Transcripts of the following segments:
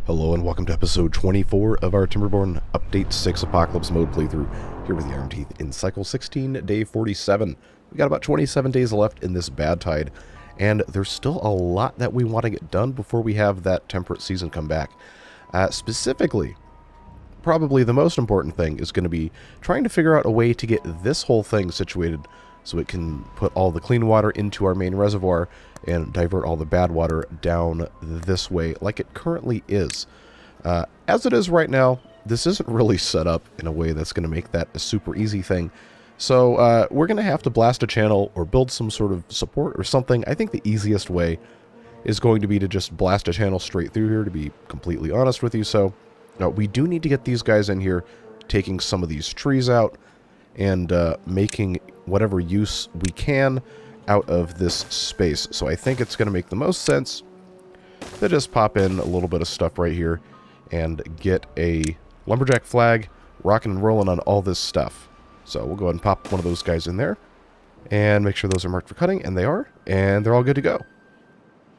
Hello and welcome to episode 24 of our Timberborn Update 6 Apocalypse Mode playthrough, here with the Iron Teeth in Cycle 16, Day 47. We got about 27 days left in this bad tide, and there's still a lot that we want to get done before we have that temperate season come back. Specifically, probably the most important thing is going to be trying to figure out a way to get this whole thing situated so it can put all the clean water into our main reservoir and divert all the bad water down this way like it currently is. As it is right now, this isn't really set up in a way that's going to make that a super easy thing. So we're going to have to blast a channel or build some sort of support or something. I think the easiest way is going to be to just blast a channel straight through here, to be completely honest with you. So we do need to get these guys in here, taking some of these trees out and making whatever use we can out of this space. So I think it's going to make the most sense to just pop in a little bit of stuff right here and get a lumberjack flag rocking and rolling on all this stuff. So we'll go ahead and pop one of those guys in there and make sure those are marked for cutting, and they are, and they're all good to go.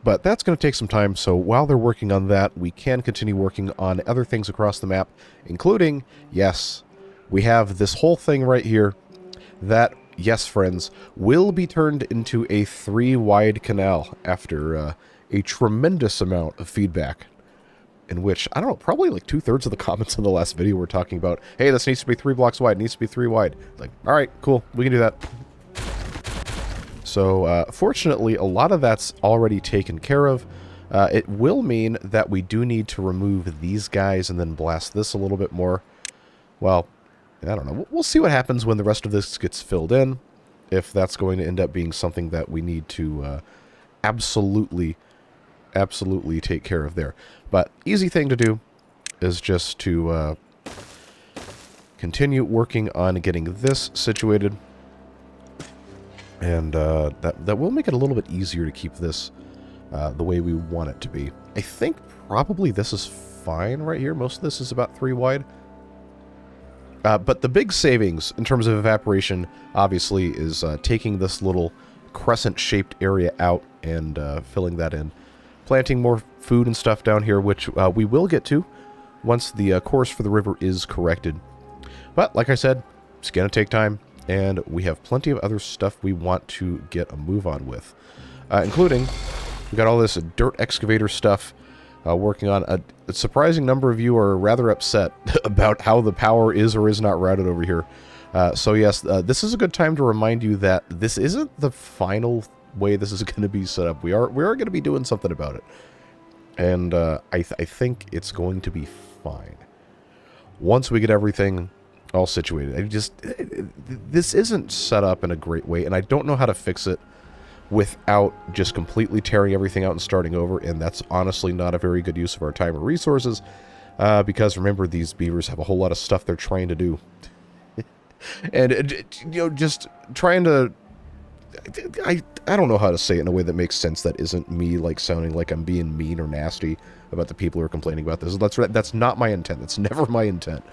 But that's going to take some time, so while they're working on that, we can continue working on other things across the map, including, yes, we have this whole thing right here that, yes, friends, will be turned into a 3-wide canal after a tremendous amount of feedback, in which, I don't know, probably like 2/3 of the comments in the last video were talking about, hey, this needs to be 3 blocks wide, needs to be 3 wide. Like, all right, cool, we can do that. So, fortunately, a lot of that's already taken care of. It will mean that we do need to remove these guys and then blast this a little bit more. Well, I don't know. We'll see what happens when the rest of this gets filled in, if that's going to end up being something that we need to absolutely take care of there. But easy thing to do is just to continue working on getting this situated. And that will make it a little bit easier to keep this the way we want it to be. I think probably this is fine right here. Most of this is about 3 wide. But the big savings in terms of evaporation, obviously, is taking this little crescent-shaped area out and filling that in. Planting more food and stuff down here, which we will get to once the course for the river is corrected. But, like I said, it's going to take time, and we have plenty of other stuff we want to get a move on with. Including, we got all this dirt excavator stuff working on. A surprising number of you are rather upset about how the power is or is not routed over here. So yes, this is a good time to remind you that this isn't the final way this is going to be set up. We are going to be doing something about it. And I think it's going to be fine once we get everything all situated. This isn't set up in a great way, and I don't know how to fix it without just completely tearing everything out and starting over, and that's honestly not a very good use of our time or resources, because remember, these beavers have a whole lot of stuff they're trying to do. And, you know, just trying to... I don't know how to say it in a way that makes sense that isn't me, like, sounding like I'm being mean or nasty about the people who are complaining about this. That's not my intent. That's never my intent.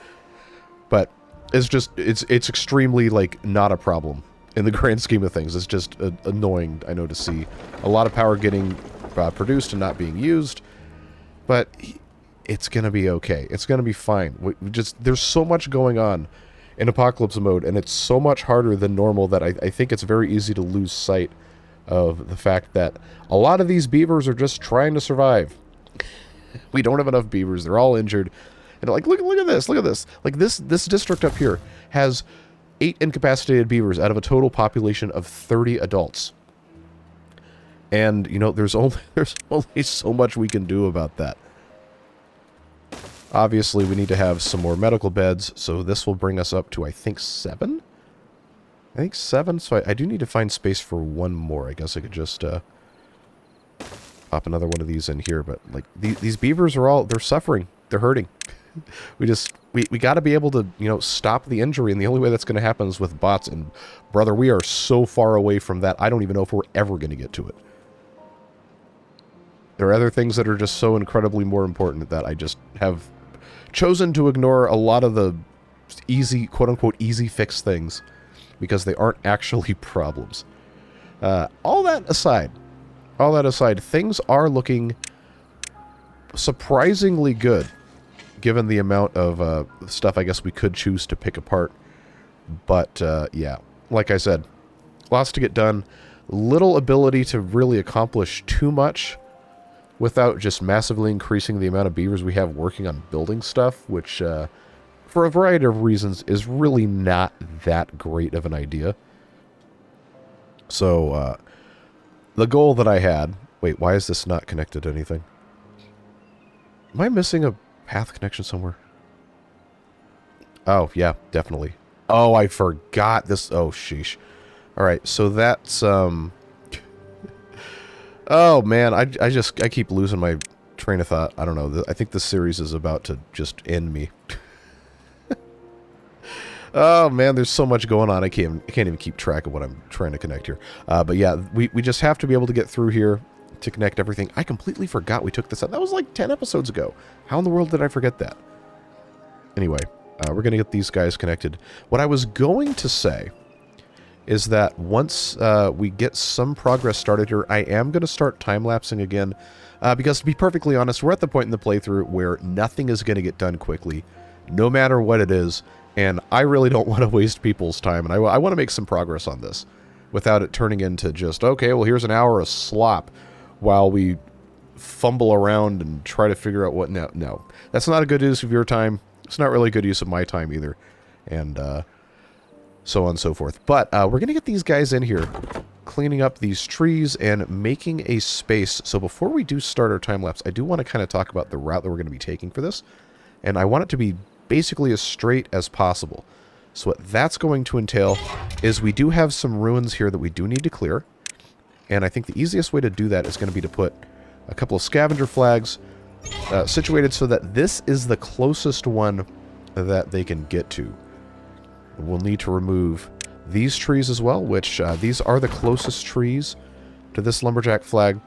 But it's just, it's extremely, like, not a problem. In the grand scheme of things, it's just annoying, I know, to see a lot of power getting produced and not being used. But it's going to be okay. It's going to be fine. There's so much going on in Apocalypse mode, and it's so much harder than normal that I think it's very easy to lose sight of the fact that a lot of these beavers are just trying to survive. We don't have enough beavers. They're all injured. And like, look at this. Look at this. Like, this district up here has 8 incapacitated beavers out of a total population of 30 adults. And, you know, there's only so much we can do about that. Obviously, we need to have some more medical beds, so this will bring us up to, I think, 7? I think 7, so I do need to find space for one more. I guess I could just pop another one of these in here, but, like, these beavers are they're suffering. They're hurting. We got to be able to, you know, stop the injury, and the only way that's going to happen is with bots, and brother, we are so far away from that, I don't even know if we're ever going to get to it. There are other things that are just so incredibly more important that I just have chosen to ignore a lot of the easy, quote-unquote, easy fix things, because they aren't actually problems. All that aside, things are looking surprisingly good, given the amount of stuff I guess we could choose to pick apart. But, yeah, like I said, lots to get done. Little ability to really accomplish too much without just massively increasing the amount of beavers we have working on building stuff, which, for a variety of reasons, is really not that great of an idea. So, the goal that I had... Wait, why is this not connected to anything? Am I missing a path connection somewhere? Oh, yeah, definitely. Oh, I forgot this. Oh, sheesh. All right, so that's... Oh, man, I keep losing my train of thought. I don't know. I think this series is about to just end me. Oh, man, there's so much going on. I can't even keep track of what I'm trying to connect here. But yeah, we just have to be able to get through here to connect everything. I completely forgot we took this out. That was like 10 episodes ago. How in the world did I forget that? Anyway, we're going to get these guys connected. What I was going to say is that once we get some progress started here, I am going to start time-lapsing again. Because to be perfectly honest, we're at the point in the playthrough where nothing is going to get done quickly, no matter what it is. And I really don't want to waste people's time. And I want to make some progress on this without it turning into just, okay, well, here's an hour of slop while we fumble around and try to figure out what... No, that's not a good use of your time. It's not really a good use of my time either. And so on and so forth. But we're going to get these guys in here, cleaning up these trees and making a space. So before we do start our time-lapse, I do want to kind of talk about the route that we're going to be taking for this. And I want it to be basically as straight as possible. So what that's going to entail is we do have some ruins here that we do need to clear. And I think the easiest way to do that is going to be to put a couple of scavenger flags situated so that this is the closest one that they can get to. We'll need to remove these trees as well, which these are the closest trees to this lumberjack flag.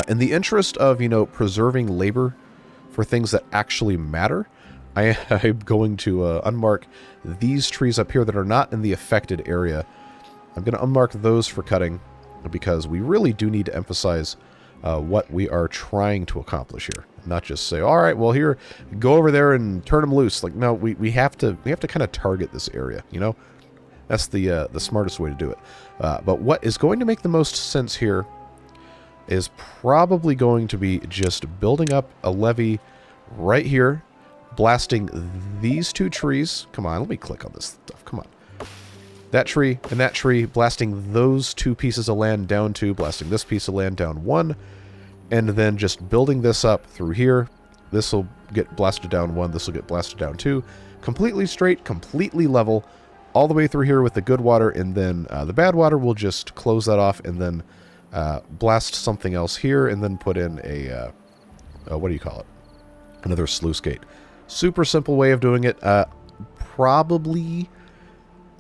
In the interest of, you know, preserving labor for things that actually matter, I'm going to unmark these trees up here that are not in the affected area. I'm going to unmark those for cutting because we really do need to emphasize what we are trying to accomplish here. Not just say, all right, well, here, go over there and turn them loose. Like, no, we have to kind of target this area, you know? That's the smartest way to do it. But what is going to make the most sense here is probably going to be just building up a levee right here, blasting these two trees. Come on, let me click on this stuff. Come on. That tree and that tree, blasting those two pieces of land down two, blasting this piece of land down one, and then just building this up through here. This will get blasted down one, this will get blasted down two. Completely straight, completely level, all the way through here with the good water, and then the bad water will just close that off and then blast something else here, and then put in a, what do you call it? Another sluice gate. Super simple way of doing it. Probably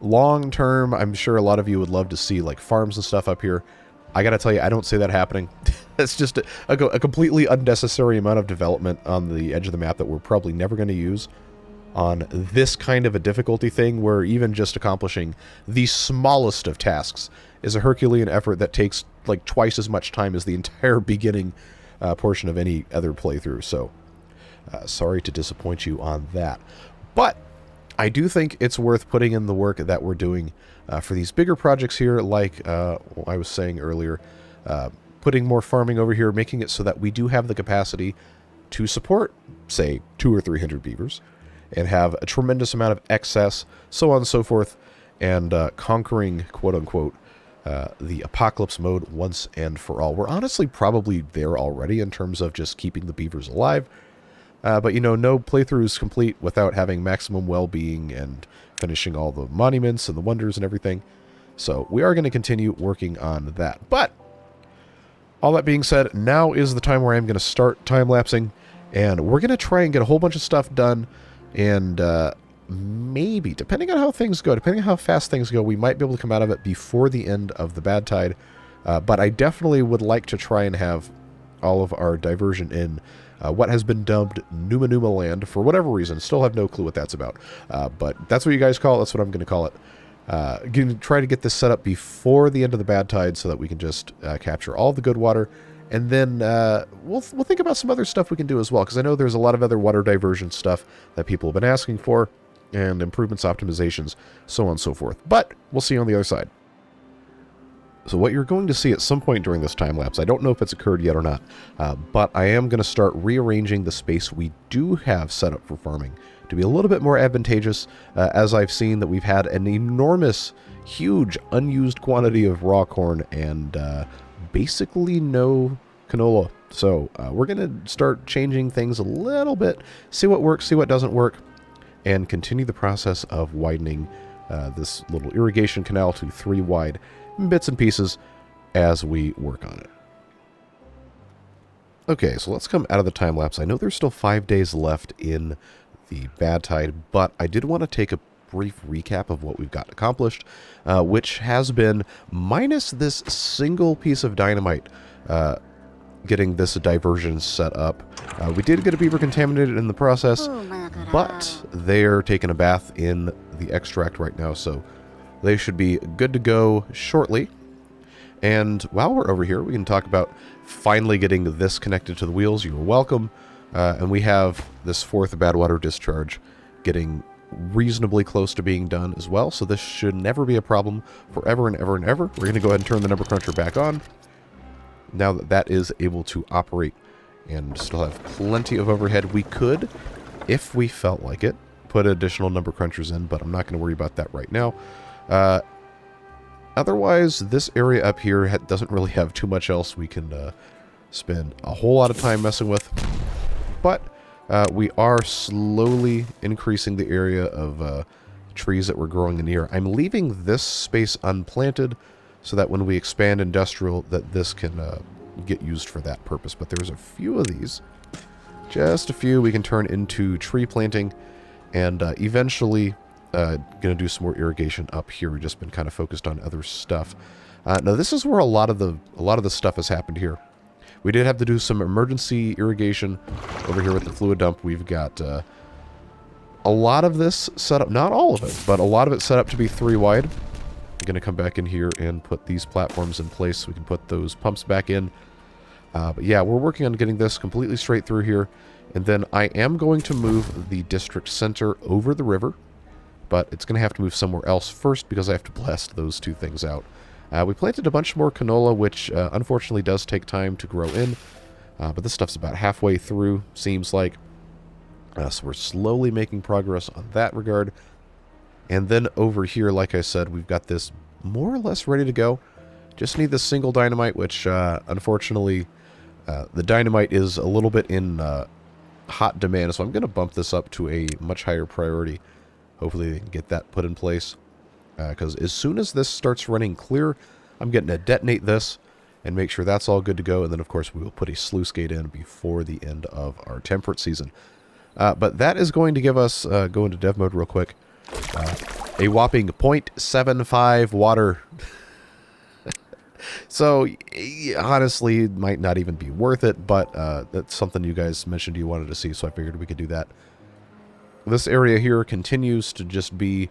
long term, I'm sure a lot of you would love to see like farms and stuff up here. I gotta tell you, I don't see that happening. It's just a completely unnecessary amount of development on the edge of the map that we're probably never going to use on this kind of a difficulty thing, where even just accomplishing the smallest of tasks is a Herculean effort that takes like twice as much time as the entire beginning portion of any other playthrough. So sorry to disappoint you on that. But I do think it's worth putting in the work that we're doing for these bigger projects here, like I was saying earlier, putting more farming over here, making it so that we do have the capacity to support, say, 200 or 300 beavers, and have a tremendous amount of excess, so on and so forth, and conquering, quote-unquote, the apocalypse mode once and for all. We're honestly probably there already in terms of just keeping the beavers alive. But, you know, no playthrough is complete without having maximum well-being and finishing all the monuments and the wonders and everything. So we are going to continue working on that. But all that being said, now is the time where I'm going to start time-lapsing. And we're going to try and get a whole bunch of stuff done. And maybe, depending on how things go, depending on how fast things go, we might be able to come out of it before the end of the bad tide. But I definitely would like to try and have all of our diversion in what has been dubbed Numa Numa Land for whatever reason. Still have no clue what that's about. But that's what you guys call it. That's what I'm going to call it. Try to get this set up before the end of the bad tide so that we can just capture all the good water And then we'll think about some other stuff we can do as well, because I know there's a lot of other water diversion stuff that people have been asking for, and improvements, optimizations, so on and so forth. But we'll see you on the other side. So what you're going to see at some point during this time lapse, I don't know if it's occurred yet or not, but I am going to start rearranging the space we do have set up for farming to be a little bit more advantageous, as I've seen that we've had an enormous, huge, unused quantity of raw corn and basically no canola. So we're going to start changing things a little bit, see what works, see what doesn't work, and continue the process of widening this little irrigation canal to 3 wide bits and pieces as we work on it. Okay, so let's come out of the time lapse. I know there's still 5 days left in the bad tide, but I did want to take a brief recap of what we've got accomplished, which has been, minus this single piece of dynamite, getting this diversion set up. We did get a beaver contaminated in the process, but they're taking a bath in the extract right now, so they should be good to go shortly. And while we're over here, we can talk about finally getting this connected to the wheels. You're welcome. And we have this 4th bad water discharge getting reasonably close to being done as well, so this should never be a problem forever and ever and ever. We're going to go ahead and turn the number cruncher back on now that that is able to operate and still have plenty of overhead. We could, if we felt like it, put additional number crunchers in, but I'm not going to worry about that right now. Otherwise, this area up here doesn't really have too much else we can spend a whole lot of time messing with, but we are slowly increasing the area of trees that we're growing in here. I'm leaving this space unplanted so that when we expand industrial, that this can get used for that purpose. But there's a few of these, just a few we can turn into tree planting, and eventually going to do some more irrigation up here. We've just been kind of focused on other stuff. Now this is where a lot of the stuff has happened here. We did have to do some emergency irrigation over here with the fluid dump. We've got a lot of this set up, not all of it, but a lot of it set up to be 3 wide. I'm going to come back in here and put these platforms in place so we can put those pumps back in. But yeah, we're working on getting this completely straight through here. And then I am going to move the district center over the river, but it's going to have to move somewhere else first because I have to blast those 2 things out. We planted a bunch more canola, which unfortunately does take time to grow in, but this stuff's about halfway through, seems like. So we're slowly making progress on that regard. And then over here, like I said, we've got this more or less ready to go. Just need this single dynamite, which unfortunately the dynamite is a little bit in hot demand, so I'm going to bump this up to a much higher priority. Hopefully they can get that put in place, because as soon as this starts running clear, I'm getting to detonate this and make sure that's all good to go. And then, of course, we will put a sluice gate in before the end of our temperate season. But that is going to give us, go into dev mode real quick, a whopping 0.75 water. So, honestly, it might not even be worth it, but that's something you guys mentioned you wanted to see, so I figured we could do that. This area here continues to just be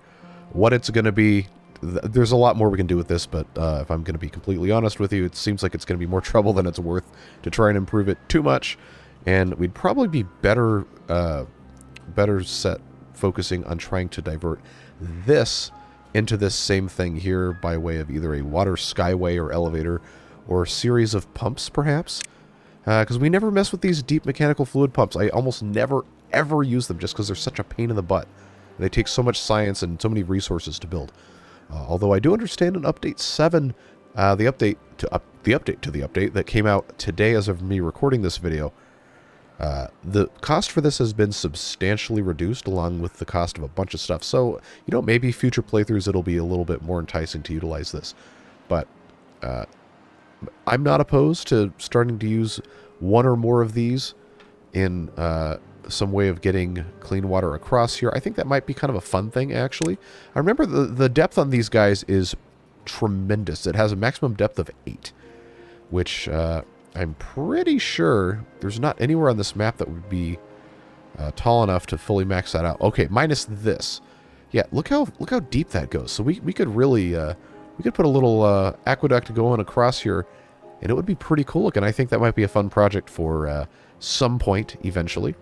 what it's going to be. There's a lot more we can do with this, but if I'm going to be completely honest with you, it seems like it's going to be more trouble than it's worth to try and improve it too much, and we'd probably be better set focusing on trying to divert this into this same thing here by way of either a water skyway or elevator or a series of pumps, perhaps, because we never mess with these deep mechanical fluid pumps. I almost never ever use them just because they're such a pain in the butt. They take so much science and so many resources to build. Although I do understand in update 7, the update to the update that came out today as of me recording this video, the cost for this has been substantially reduced along with the cost of a bunch of stuff. So, you know, maybe future playthroughs it'll be a little bit more enticing to utilize this. But I'm not opposed to starting to use one or more of these in some way of getting clean water across here. I think that might be kind of a fun thing, actually. I remember the depth on these guys is tremendous. It has a maximum depth of 8, which I'm pretty sure there's not anywhere on this map that would be tall enough to fully max that out. Okay, minus this. Yeah, look how deep that goes. So we could really we could put a little aqueduct going across here And it would be pretty cool looking. I think that might be a fun project for some point eventually.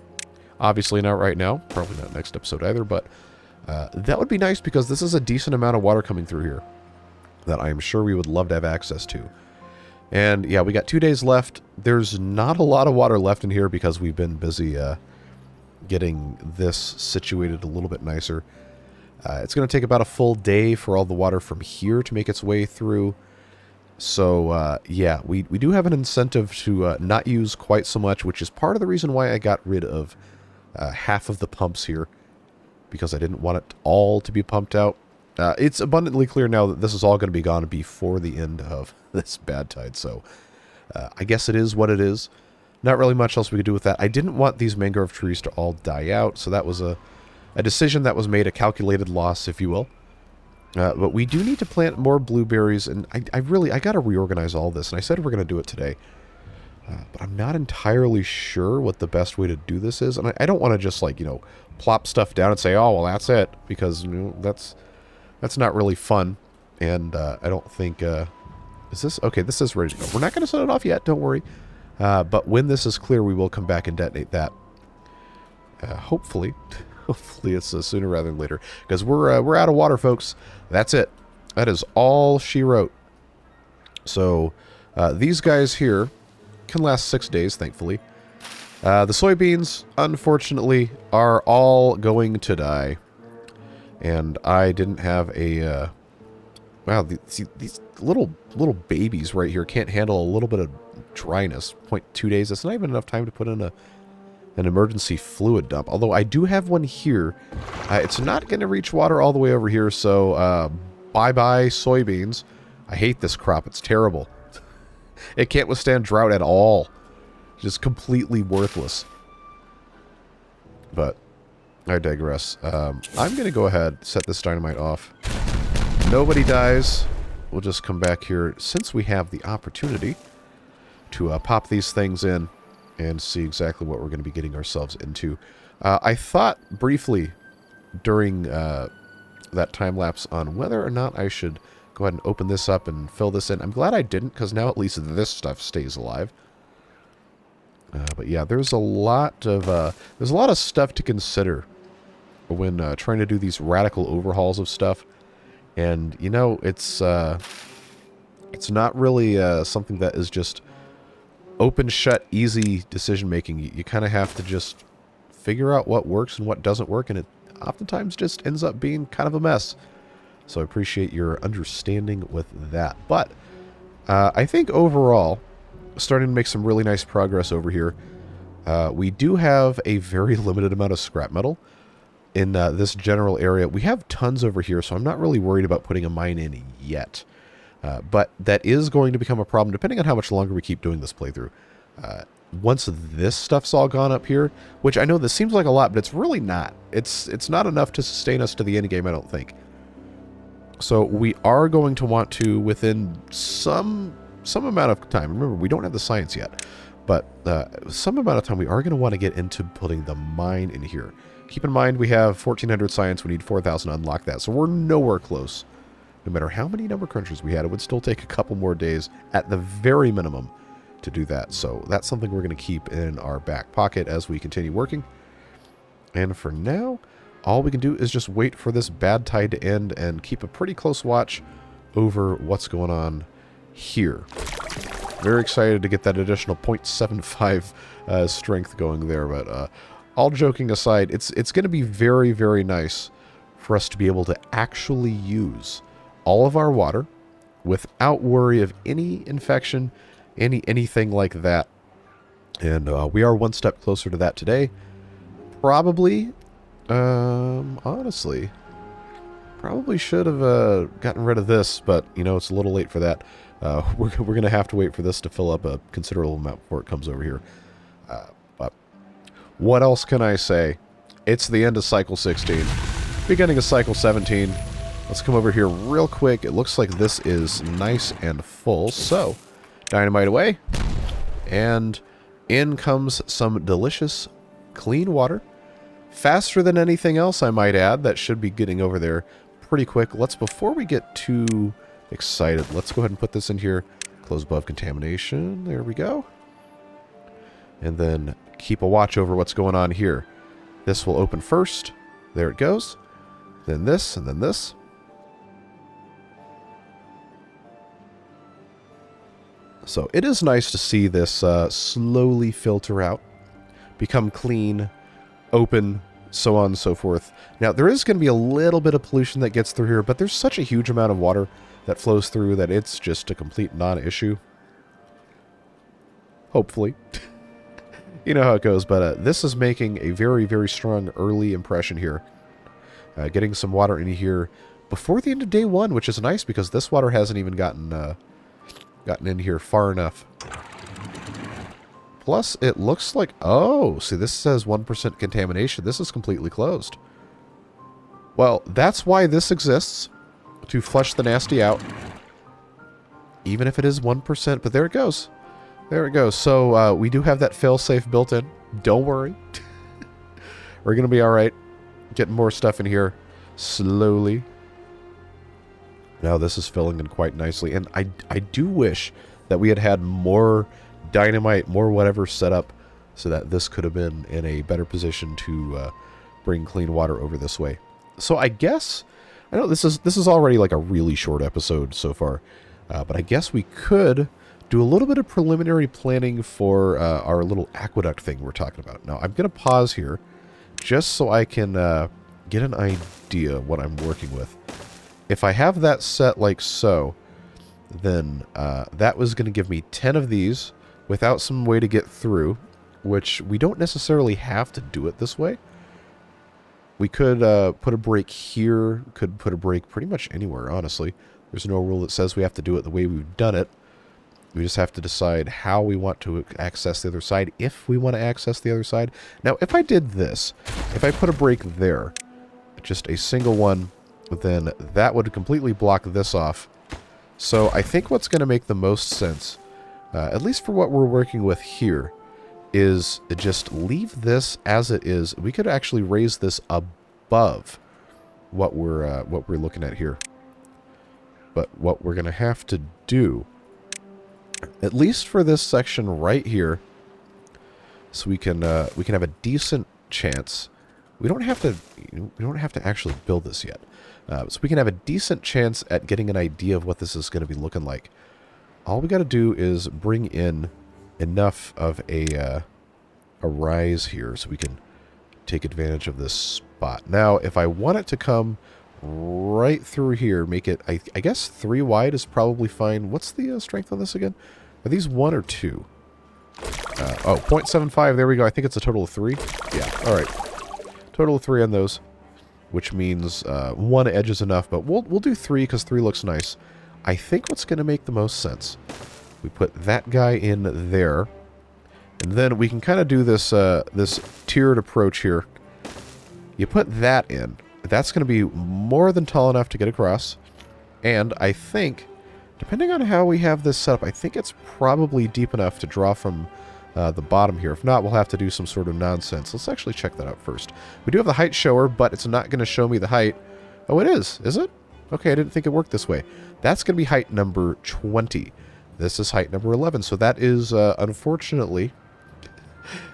Obviously not right now. Probably not next episode either. But that would be nice because this is a decent amount of water coming through here that I'm sure we would love to have access to. And yeah, we got 2 days left. There's not a lot of water left in here because we've been busy getting this situated a little bit nicer. It's going to take about a full day for all the water from here to make its way through. So yeah, we do have an incentive to not use quite so much, which is part of the reason why I got rid of half of the pumps here, because I didn't want it all to be pumped out. It's abundantly clear now that this is all going to be gone before the end of this bad tide, so I guess it is what it is. Not really much else we could do with that. I didn't want these mangrove trees to all die out, so that was a decision that was made, a calculated loss, if you will. But we do need to plant more blueberries, and I got to reorganize all this, and I said we're going to do it today. But I'm not entirely sure what the best way to do this is, and I don't want to just, like, plop stuff down and say, oh, well, that's it, because that's not really fun, and I don't think... is this... Okay, this is ready to go. We're not going to set it off yet, don't worry. But when this is clear, we will come back and detonate that. Hopefully. Hopefully it's sooner rather than later. Because we're out of water, folks. That's it. That is all she wrote. So, these guys here can last 6 days, thankfully. The soybeans, unfortunately, are all going to die. And I didn't have a... wow, these little babies right here can't handle a little bit of dryness. 0.2 days. That's not even enough time to put in an emergency fluid dump. Although I do have one here. It's not going to reach water all the way over here, so bye-bye soybeans. I hate this crop. It's terrible. It can't withstand drought at all. Just completely worthless. But I digress. I'm going to go ahead, set this dynamite off. Nobody dies. We'll just come back here, since we have the opportunity, to pop these things in and see exactly what we're going to be getting ourselves into. I thought briefly during that time lapse on whether or not I should go ahead and open this up and fill this in. I'm glad I didn't, because now at least this stuff stays alive. But yeah, there's a lot of stuff to consider when trying to do these radical overhauls of stuff. And it's not really something that is just open, shut, easy decision making. You kind of have to just figure out what works and what doesn't work, and it oftentimes just ends up being kind of a mess. So I appreciate your understanding with that. But I think overall, starting to make some really nice progress over here. We do have a very limited amount of scrap metal in this general area. We have tons over here, so I'm not really worried about putting a mine in yet. But that is going to become a problem depending on how much longer we keep doing this playthrough. Once this stuff's all gone up here, which I know this seems like a lot, but it's really not. It's not enough to sustain us to the end game, I don't think. So we are going to want to, within some amount of time, remember, we don't have the science yet, but some amount of time, we are going to want to get into putting the mine in here. Keep in mind, we have 1,400 science. We need 4,000 to unlock that, so we're nowhere close. No matter how many number crunchers we had, it would still take a couple more days at the very minimum to do that. So that's something we're going to keep in our back pocket as we continue working. And for now, all we can do is just wait for this bad tide to end and keep a pretty close watch over what's going on here. Very excited to get that additional 0.75 strength going there, but all joking aside, it's going to be very, very nice for us to be able to actually use all of our water without worry of any infection, anything like that. And we are one step closer to that today. Probably, honestly, probably should have gotten rid of this, but, it's a little late for that. We're going to have to wait for this to fill up a considerable amount before it comes over here. But what else can I say? It's the end of Cycle 16. Beginning of Cycle 17. Let's come over here real quick. It looks like this is nice and full. So, dynamite away. And in comes some delicious, clean water. Faster than anything else, I might add. That should be getting over there pretty quick. Before we get too excited, let's go ahead and put this in here. Close above contamination. There we go. And then keep a watch over what's going on here. This will open first. There it goes. Then this, and then this. So it is nice to see this slowly filter out, become clean, open, so on and so forth. Now, there is going to be a little bit of pollution that gets through here, but there's such a huge amount of water that flows through that it's just a complete non-issue. Hopefully. You know how it goes, but this is making a very, very strong early impression here. Getting some water in here before the end of day one, which is nice because this water hasn't even gotten in here far enough. Plus, it looks like... Oh, see, this says 1% contamination. This is completely closed. Well, that's why this exists, to flush the nasty out. Even if it is 1%, but there it goes. There it goes. So, we do have that fail-safe built in. Don't worry. We're going to be alright. Getting more stuff in here slowly. Now, this is filling in quite nicely. And I do wish that we had had more dynamite, more whatever set up so that this could have been in a better position to bring clean water over this way. So I guess, I know this is already like a really short episode so far, but I guess we could do a little bit of preliminary planning for our little aqueduct thing we're talking about. Now I'm going to pause here just so I can get an idea what I'm working with. If I have that set like so, then that was going to give me 10 of these without some way to get through, which we don't necessarily have to do it this way. We could put a break here, could put a break pretty much anywhere, honestly. There's no rule that says we have to do it the way we've done it. We just have to decide how we want to access the other side, if we want to access the other side. Now, if I did this, if I put a break there, just a single one, then that would completely block this off. So I think what's going to make the most sense, at least for what we're working with here, is just leave this as it is. We could actually raise this above what we're looking at here. But what we're going to have to do, at least for this section right here, so we can have a decent chance. We don't have to actually build this yet. So we can have a decent chance at getting an idea of what this is going to be looking like. All we got to do is bring in enough of a rise here so we can take advantage of this spot. Now, if I want it to come right through here, make it, I guess 3 wide is probably fine. What's the strength on this again? Are these 1 or 2? Oh, 0.75, there we go. I think it's a total of 3. Yeah, all right. Total of 3 on those, which means 1 edge is enough, but we'll do 3 because 3 looks nice. I think what's going to make the most sense, we put that guy in there, and then we can kind of do this this tiered approach here. You put that in. That's going to be more than tall enough to get across, and I think, depending on how we have this set up, I think it's probably deep enough to draw from the bottom here. If not, we'll have to do some sort of nonsense. Let's actually check that out first. We do have the height shower, but it's not going to show me the height. Oh, it is it? Okay, I didn't think it worked this way. That's going to be height number 20. This is height number 11. So that is, unfortunately,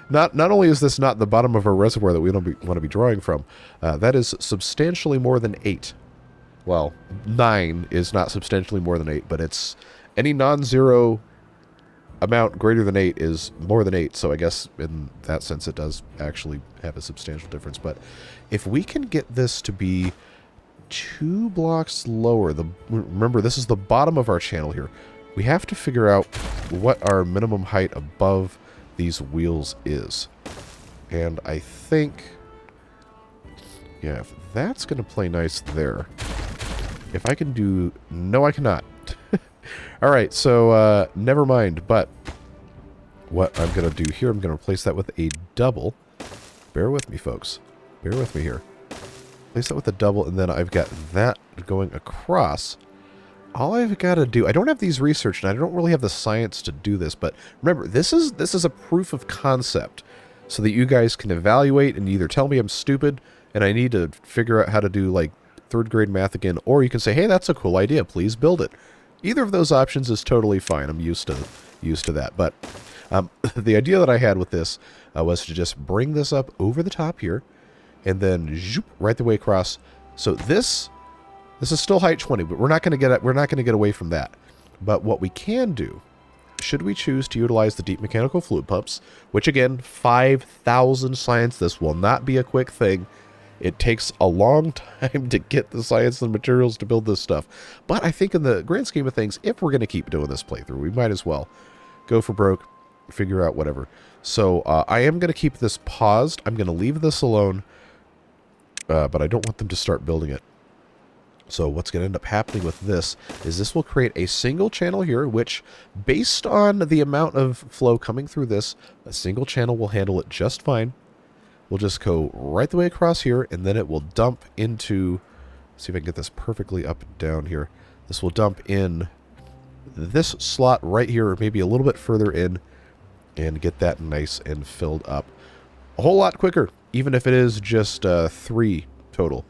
not only is this not the bottom of our reservoir that we want to be drawing from, that is substantially more than 8. Well, 9 is not substantially more than 8, but it's any non-zero amount greater than 8 is more than 8, so I guess in that sense it does actually have a substantial difference. But if we can get this to be 2 blocks lower, remember this is the bottom of our channel here, we have to figure out what our minimum height above these wheels is. And I think, yeah, if that's going to play nice there. If I can do... No, I cannot. Alright, so never mind, but what I'm going to do here, I'm going to replace that with a double. Bear with me, folks. Bear with me here. Place that with a double, and then I've got that going across. All I've got to do... I don't have these researched, and I don't really have the science to do this, but remember, this is a proof of concept, so that you guys can evaluate and either tell me I'm stupid, and I need to figure out how to do, like, 3rd grade math again, or you can say, hey, that's a cool idea, please build it. Either of those options is totally fine. I'm used to that. But the idea that I had with this was to just bring this up over the top here, and then zoop, right the way across. So this is still height 20, but we're not going to get away from that. But what we can do, should we choose to utilize the deep mechanical fluid pumps, which again, 5,000 science. This will not be a quick thing. It takes a long time to get the science and materials to build this stuff. But I think in the grand scheme of things, if we're going to keep doing this playthrough, we might as well go for broke, figure out whatever. So I am going to keep this paused. I'm going to leave this alone, but I don't want them to start building it. So what's going to end up happening with this is this will create a single channel here, which based on the amount of flow coming through this, a single channel will handle it just fine. We'll just go right the way across here, and then it will dump into, see if I can get this perfectly up and down here. This will dump in this slot right here, or maybe a little bit further in, and get that nice and filled up. A whole lot quicker, even if it is just 3 total.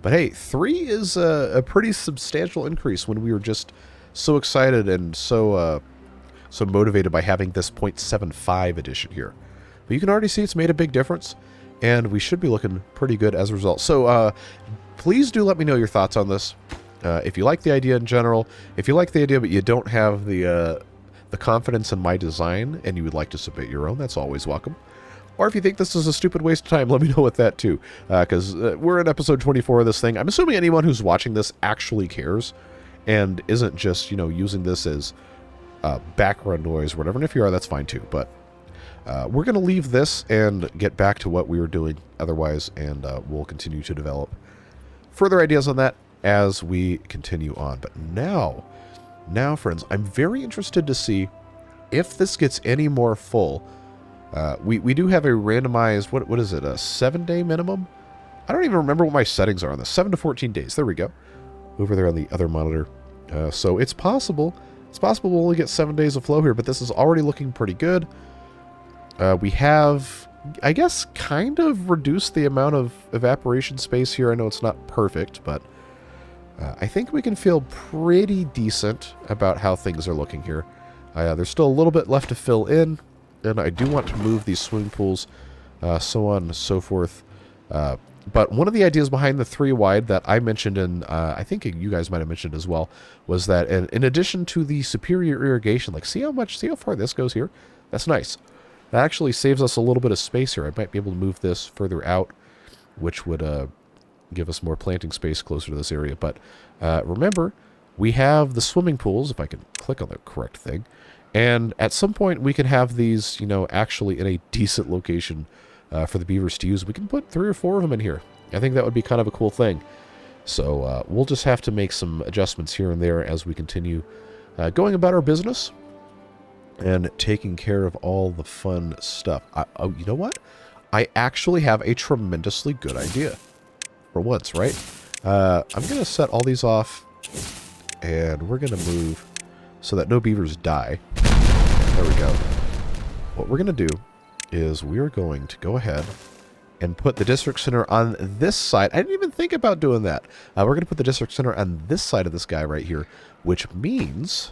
But hey, 3 is a pretty substantial increase when we were just so excited and so motivated by having this 0.75 edition here. But you can already see it's made a big difference, and we should be looking pretty good as a result. So please do let me know your thoughts on this. If you like the idea in general, if you like the idea but you don't have the confidence in my design and you would like to submit your own, that's always welcome. Or if you think this is a stupid waste of time, let me know with that too. Because we're in episode 24 of this thing. I'm assuming anyone who's watching this actually cares and isn't just, using this as background noise or whatever. And if you are, that's fine too. But we're going to leave this and get back to what we were doing otherwise, and we'll continue to develop further ideas on that as we continue on. But now, friends, I'm very interested to see if this gets any more full. We do have a randomized, what is it, a 7-day minimum? I don't even remember what my settings are on this. 7 to 14 days. There we go. Over there on the other monitor. So it's possible. It's possible we'll only get 7 days of flow here, but this is already looking pretty good. We have, I guess, kind of reduced the amount of evaporation space here. I know it's not perfect, but I think we can feel pretty decent about how things are looking here. There's still a little bit left to fill in. And I do want to move these swimming pools, so on and so forth. But one of the ideas behind the 3 wide that I mentioned, and I think you guys might have mentioned as well, was that in addition to the superior irrigation, like see how far this goes here? That's nice. That actually saves us a little bit of space here. I might be able to move this further out, which would give us more planting space closer to this area. But remember, we have the swimming pools, if I can click on the correct thing. And at some point, we can have these, actually in a decent location for the beavers to use. We can put 3 or 4 of them in here. I think that would be kind of a cool thing. So we'll just have to make some adjustments here and there as we continue going about our business and taking care of all the fun stuff. Oh, you know what? I actually have a tremendously good idea for once, right? I'm going to set all these off, and we're going to move so that no beavers die. There we go. What we're going to do is we're going to go ahead and put the district center on this side. I didn't even think about doing that. We're going to put the district center on this side of this guy right here, which means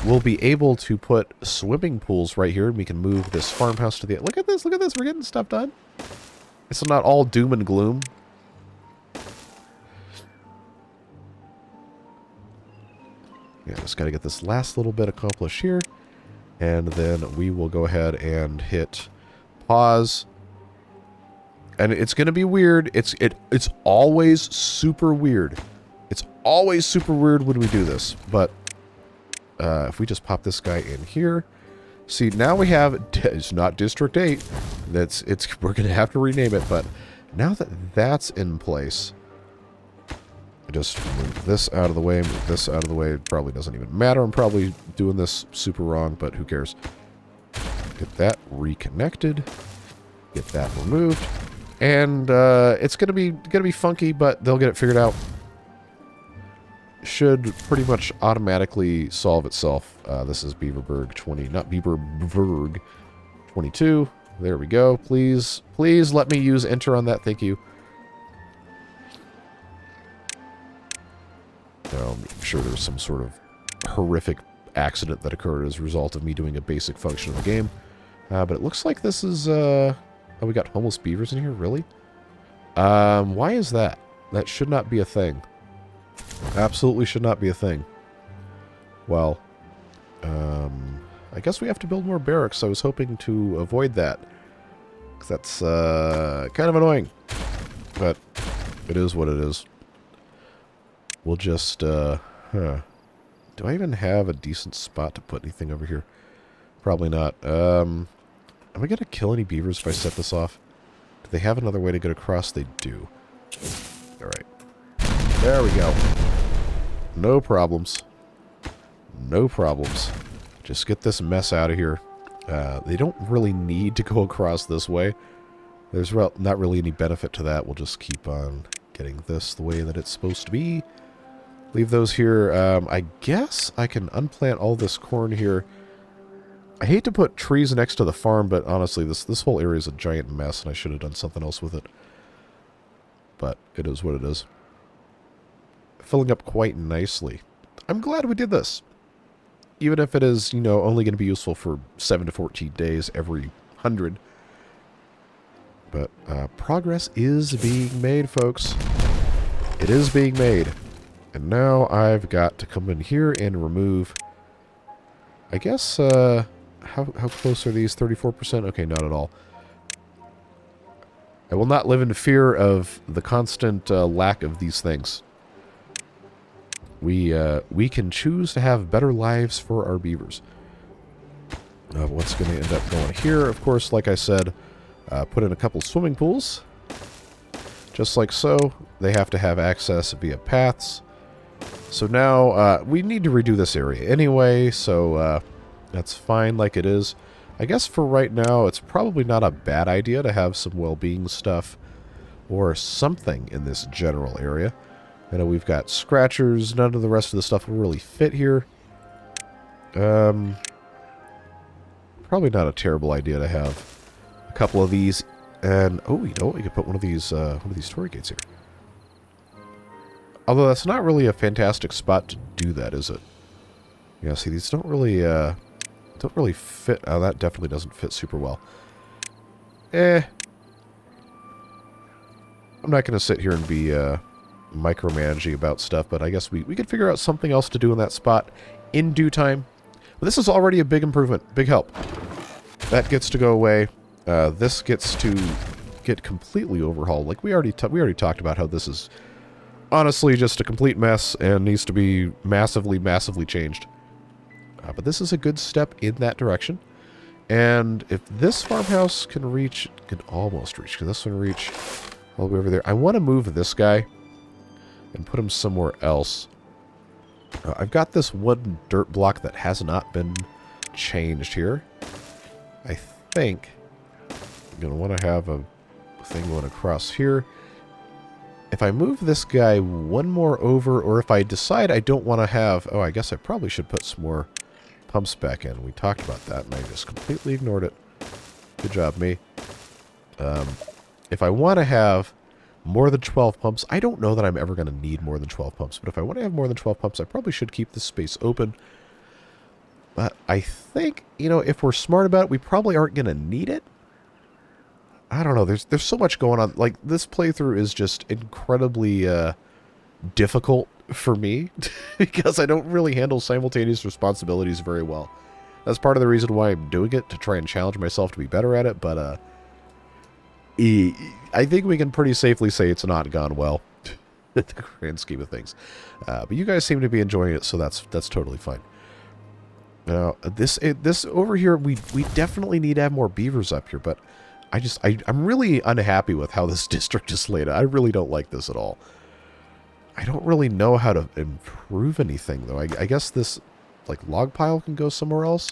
we'll be able to put swimming pools right here, and we can move this farmhouse to the... Look at this, we're getting stuff done. It's not all doom and gloom. Yeah, just got to get this last little bit accomplished here. And then we will go ahead and hit pause. And it's going to be weird. It's always super weird. It's always super weird when we do this. But if we just pop this guy in here. See, now we have... It's not District 8. We're going to have to rename it. But now that that's in place... Just move this out of the way, move this out of the way. It probably doesn't even matter. I'm probably doing this super wrong, but who cares? Get that reconnected. Get that removed. And it's gonna be funky, but they'll get it figured out. Should pretty much automatically solve itself. This is Beaverburg 20, not Beaverburg 22. There we go. Please let me use enter on that. Thank you. I'm sure there's some sort of horrific accident that occurred as a result of me doing a basic function of the game. But it looks like this is, oh, we got homeless beavers in here? Really? Why is that? That should not be a thing. Absolutely should not be a thing. Well, I guess we have to build more barracks. I was hoping to avoid that. 'Cause that's, kind of annoying. But it is what it is. We'll just, Do I even have a decent spot to put anything over here? Probably not. Am I going to kill any beavers if I set this off? Do they have another way to get across? They do. Alright. There we go. No problems. No problems. Just get this mess out of here. They don't really need to go across this way. There's not really any benefit to that. We'll just keep on getting this the way that it's supposed to be. Leave those here. I guess I can unplant all this corn here. I hate to put trees next to the farm, but honestly, this whole area is a giant mess, and I should have done something else with it. But it is what it is. Filling up quite nicely. I'm glad we did this. Even if it is, you know, only going to be useful for 7 to 14 days every 100. But progress is being made, folks. It is being made. And now I've got to come in here and remove... I guess, how close are these? 34%? Okay, not at all. I will not live in fear of the constant lack of these things. We can choose to have better lives for our beavers. What's going to end up going here? Of course, like I said, put in a couple swimming pools. Just like so. They have to have access via paths. So now, we need to redo this area anyway, so that's fine like it is. I guess for right now, it's probably not a bad idea to have some well-being stuff or something in this general area. I know we've got scratchers. None of the rest of the stuff will really fit here. Probably not a terrible idea to have a couple of these. And, oh, you know what? We could put one of these storage gates here. Although that's not really a fantastic spot to do that, is it? Yeah, see, these don't really fit. Oh, that definitely doesn't fit super well. I'm not going to sit here and be micromanaging about stuff, but I guess we could figure out something else to do in that spot in due time. But this is already a big improvement, big help. That gets to go away. This gets to get completely overhauled. Like we already talked about how this is honestly just a complete mess and needs to be massively, massively changed. But this is a good step in that direction. And if this farmhouse can almost reach, can this one reach all the way over there? I want to move this guy and put him somewhere else. I've got this wooden dirt block that has not been changed here. I think I'm going to want to have a thing going across here. If I move this guy one more over, or if I decide I don't want to have... Oh, I guess I probably should put some more pumps back in. We talked about that, and I just completely ignored it. Good job, me. If I want to have more than 12 pumps, I don't know that I'm ever going to need more than 12 pumps, but if I want to have more than 12 pumps, I probably should keep this space open. But I think, you know, if we're smart about it, we probably aren't going to need it. I don't know. There's so much going on. Like, this playthrough is just incredibly difficult for me because I don't really handle simultaneous responsibilities very well. That's part of the reason why I'm doing it, to try and challenge myself to be better at it, but I think we can pretty safely say it's not gone well in the grand scheme of things. But you guys seem to be enjoying it, so that's totally fine. Now, this over here, we definitely need to have more beavers up here, but I'm really unhappy with how this district is laid out. I really don't like this at all. I don't really know how to improve anything, though. I guess this, like, log pile can go somewhere else.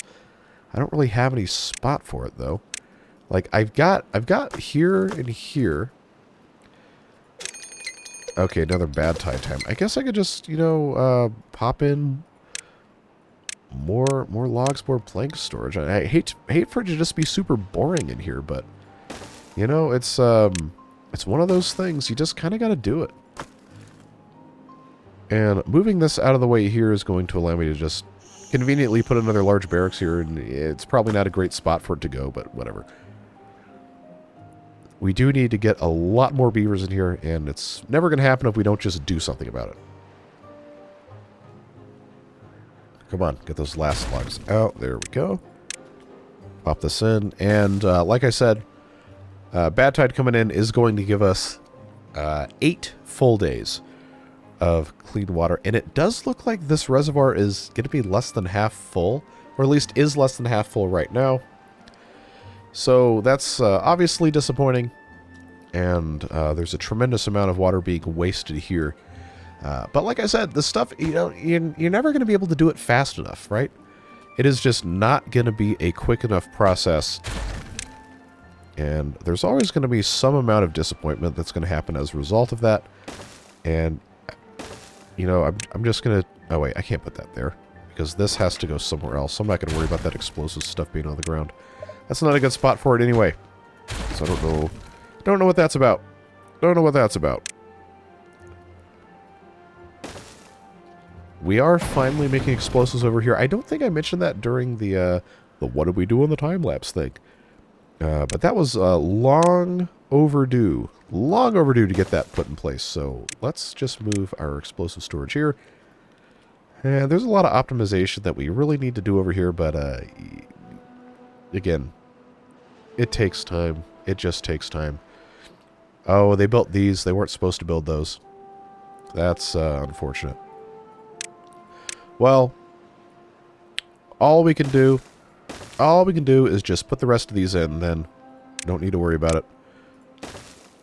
I don't really have any spot for it, though. Like, I've got here and here. Okay, another bad tide time. I guess I could just, you know, pop in more logs, more plank storage. I hate for it to just be super boring in here, but you know, it's one of those things. You just kind of got to do it. And moving this out of the way here is going to allow me to just conveniently put another large barracks here, and it's probably not a great spot for it to go, but whatever. We do need to get a lot more beavers in here, and it's never going to happen if we don't just do something about it. Come on, get those last logs out. There we go. Pop this in, and like I said, Bad Tide coming in is going to give us 8 full days of clean water, and it does look like this reservoir is going to be less than half full, or at least is less than half full right now. So that's obviously disappointing, and there's a tremendous amount of water being wasted here. But like I said, this stuff, you know, you're never going to be able to do it fast enough, right? It is just not going to be a quick enough process, and there's always going to be some amount of disappointment that's going to happen as a result of that. And you know, I'm just going to... Oh, wait, I can't put that there, because this has to go somewhere else. I'm not going to worry about that explosive stuff being on the ground. That's not a good spot for it anyway. So I don't know what that's about. Don't know what that's about. We are finally making explosives over here. I don't think I mentioned that during the what did we do on the time-lapse thing. But that was long overdue. Long overdue to get that put in place. So let's just move our explosive storage here. And there's a lot of optimization that we really need to do over here, but again, it takes time. It just takes time. Oh, they built these. They weren't supposed to build those. That's unfortunate. Well, all we can do is just put the rest of these in, then don't need to worry about it.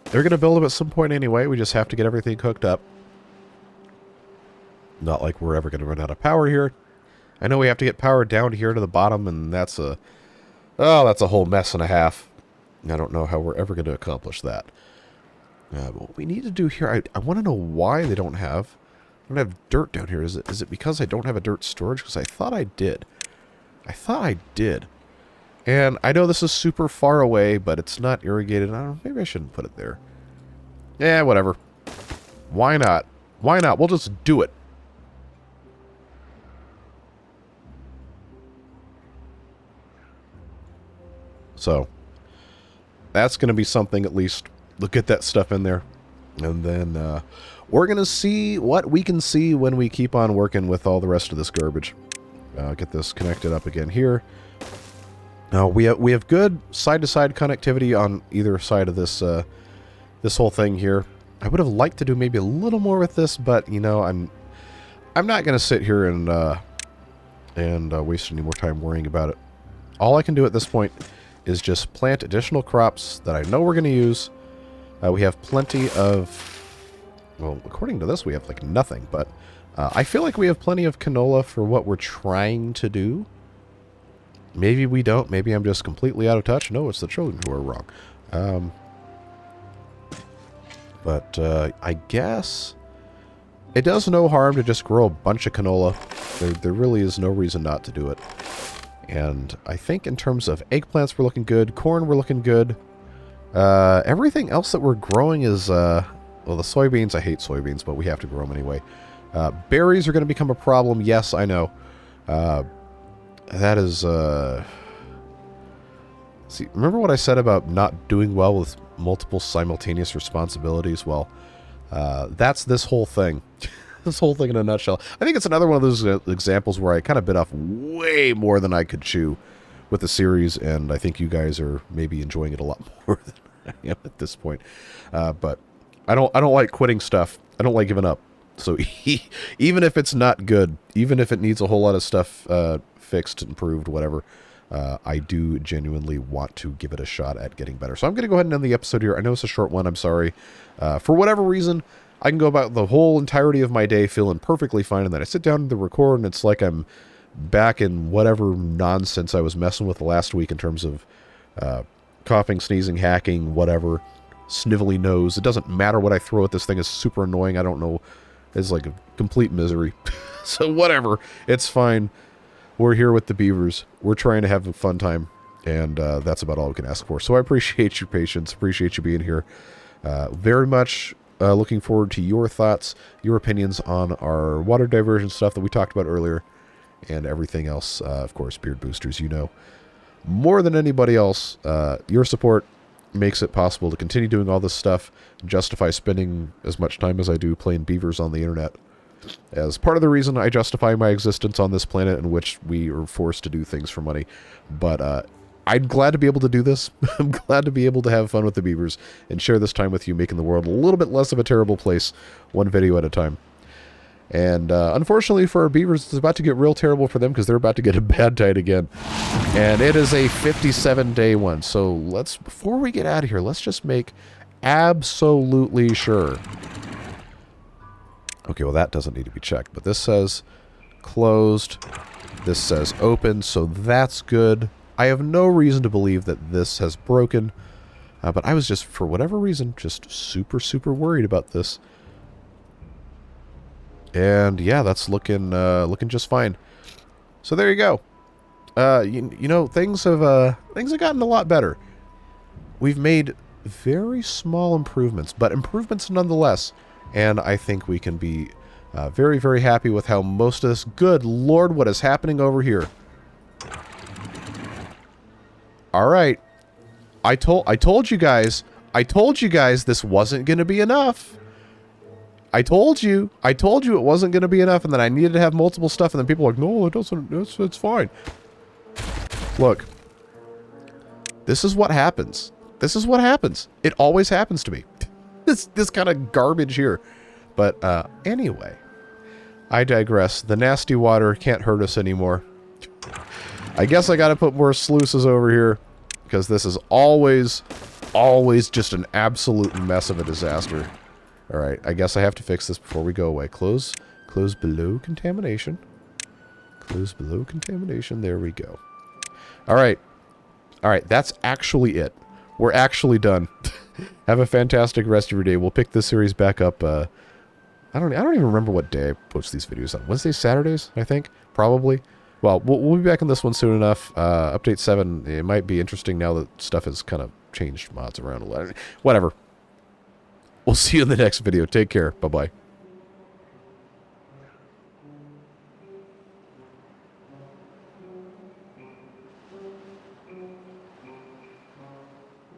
They're going to build them at some point anyway. We just have to get everything hooked up. Not like we're ever going to run out of power here. I know we have to get power down here to the bottom, and that's a whole mess and a half. I don't know how we're ever going to accomplish that. But what we need to do here, I want to know why they don't have dirt down here. Is it because I don't have a dirt storage? Because I thought I did. I thought I did. And I know this is super far away, but it's not irrigated. I don't know, maybe I shouldn't put it there. Yeah, whatever. Why not? Why not? We'll just do it. So, that's going to be something at least. Look, get that stuff in there. And then we're going to see what we can see when we keep on working with all the rest of this garbage. Get this connected up again here. Now we have good side-to-side connectivity on either side of this this whole thing here. I would have liked to do maybe a little more with this, but you know, I'm not going to sit here and waste any more time worrying about it. All I can do at this point is just plant additional crops that I know we're going to use. We have plenty of, well, according to this, we have like nothing, but I feel like we have plenty of canola for what we're trying to do. Maybe we don't. Maybe I'm just completely out of touch. No, it's the children who are wrong. But I guess it does no harm to just grow a bunch of canola. There really is no reason not to do it. And I think in terms of eggplants, we're looking good. Corn, we're looking good. Everything else that we're growing is, well, the soybeans, I hate soybeans, but we have to grow them anyway. Berries are going to become a problem. Yes, I know. That is, see, remember what I said about not doing well with multiple simultaneous responsibilities? Well, that's this whole thing. This whole thing in a nutshell. I think it's another one of those examples where I kind of bit off way more than I could chew with the series, and I think you guys are maybe enjoying it a lot more than I am at this point. But I don't like quitting stuff. I don't like giving up. So even if it's not good, even if it needs a whole lot of stuff fixed, improved, whatever, I do genuinely want to give it a shot at getting better. So I'm going to go ahead and end the episode here. I know it's a short one. I'm sorry. For whatever reason, I can go about the whole entirety of my day feeling perfectly fine, and then I sit down to record, and it's like I'm back in whatever nonsense I was messing with last week in terms of coughing, sneezing, hacking, whatever, snivelly nose. It doesn't matter what I throw at this thing. Is super annoying. I don't know. It's like a complete misery. So whatever. It's fine. We're here with the beavers. We're trying to have a fun time, and that's about all we can ask for. So I appreciate your patience. Appreciate you being here. Very much Looking forward to your thoughts, your opinions on our water diversion stuff that we talked about earlier, and everything else. Of course, beard boosters, you know. More than anybody else, your support makes it possible to continue doing all this stuff, justify spending as much time as I do playing beavers on the internet, as part of the reason I justify my existence on this planet in which we are forced to do things for money. But I'm glad to be able to do this. I'm glad to be able to have fun with the beavers and share this time with you, making the world a little bit less of a terrible place, one video at a time. And unfortunately for our beavers, it's about to get real terrible for them because they're about to get a bad tide again. And it is a 57-day one. So before we get out of here, let's just make absolutely sure. Okay, well, that doesn't need to be checked. But this says closed. This says open, so that's good. I have no reason to believe that this has broken. But I was just, for whatever reason, just super, super worried about this. And yeah, that's looking just fine. So there you go. You know, things have gotten a lot better. We've made very small improvements, but improvements nonetheless. And I think we can be very, very happy with how most of this. Good Lord, what is happening over here? All right, I told you guys this wasn't going to be enough. I told you it wasn't going to be enough, and then I needed to have multiple stuff, and then people were like, no, it doesn't, it's fine. Look, this is what happens. This is what happens. It always happens to me. This kind of garbage here. But anyway, I digress. The nasty water can't hurt us anymore. I guess I got to put more sluices over here, because this is always just an absolute mess of a disaster. All right, I guess I have to fix this before we go away. Close below contamination. Close below contamination. There we go. All right, that's actually it. We're actually done. Have a fantastic rest of your day. We'll pick this series back up. I don't even remember what day I post these videos on. Wednesdays, Saturdays, I think, probably. Well, we'll be back on this one soon enough. Update 7, it might be interesting now that stuff has kind of changed mods around a lot. Whatever. We'll see you in the next video. Take care. Bye-bye.